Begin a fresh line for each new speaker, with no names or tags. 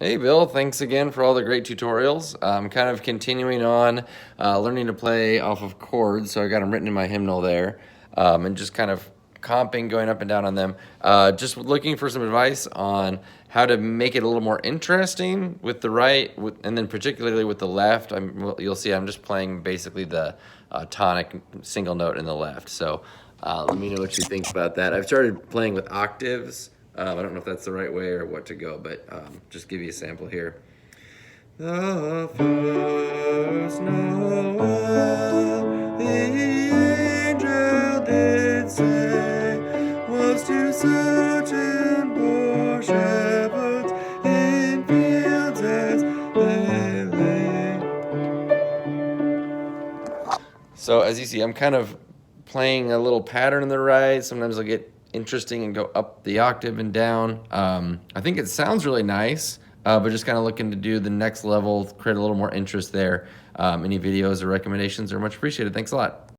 Hey Bill, thanks again for all the great tutorials. I'm kind of continuing on learning to play off of chords, so I got them written in my hymnal there, and just kind of comping, going up and down on them. Just looking for some advice on how to make it a little more interesting with the right, and then particularly with the left. You'll see I'm just playing basically the tonic single note in the left. So let me know what you think about that. I've started playing with octaves. I don't know if that's the right way or what to go, but just give you a sample here. The first Noel, the angel did say, was to certain poor shepherds in fields as they lay. So as you see, I'm kind of playing a little pattern in the right. Sometimes I'll get interesting and go up the octave and down. I think it sounds really nice, but just kind of looking to do the next level, create a little more interest there. Any videos or recommendations are much appreciated. Thanks a lot.